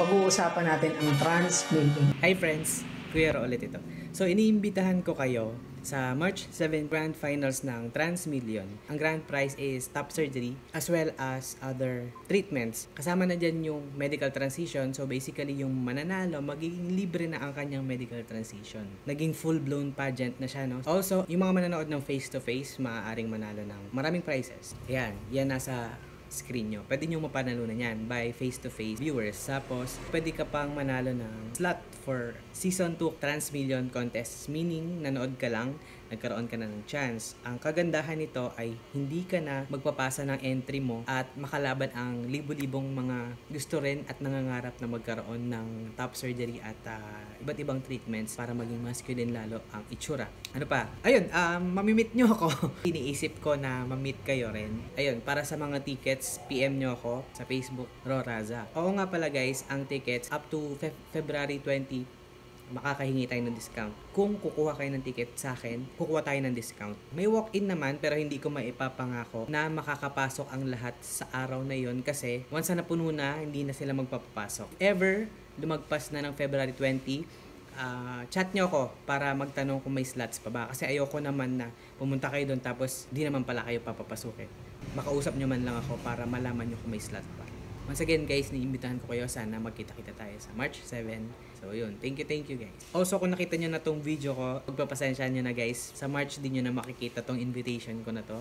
pag-uusapan natin ang Transmillion. Hi friends! Kuya Ro ulit ito. So iniimbitahan ko kayo sa March 7 Grand Finals ng Transmillion. Ang grand prize is top surgery as well as other treatments. Kasama na dyan yung medical transition. So basically yung mananalo, magiging libre na ang kanyang medical transition. Naging full-blown pageant na siya, no? Also, yung mga mananood ng face-to-face, maaaring manalo ng maraming prizes. Yan nasa screen nyo. Pwede nyo mapanalunan yan by face-to-face viewers. Tapos, pwede ka pang manalo ng slot for Season 2 Transmillion Contest. Meaning, nanood ka lang, nagkaroon ka na ng chance. Ang kagandahan nito ay hindi ka na magpapasa ng entry mo at makalaban ang libo-libong mga gusto rin at nangangarap na magkaroon ng top surgery at iba't ibang treatments para maging masculine lalo ang itsura. Ano pa? Ayun, mamimit nyo ako. Iniisip ko na mamit kayo rin. Ayun, para sa mga tickets, PM nyo ako sa Facebook, Roraza. Oo nga pala guys, ang tickets up to February 20, makakahingi tayo ng discount. Kung kukuha kayo ng ticket sa akin, kukuha tayo ng discount. May walk-in naman pero hindi ko maipapangako na makakapasok ang lahat sa araw na yon kasi once na napuno na, hindi na sila magpapapasok. Ever lumagpas na ng February 20, chat nyo ako para magtanong kung may slots pa ba. Kasi ayoko naman na pumunta kayo doon tapos di naman pala kayo papapasukin. Makausap nyo man lang ako para malaman nyo kung may slot pa. Once again guys, niimbitahan ko kayo, sana magkita-kita tayo sa March 7. So yun, thank you guys. Also kung nakita nyo na tong video ko, pagpapasensyahan nyo na guys, sa March din nyo na makikita tong invitation ko na to.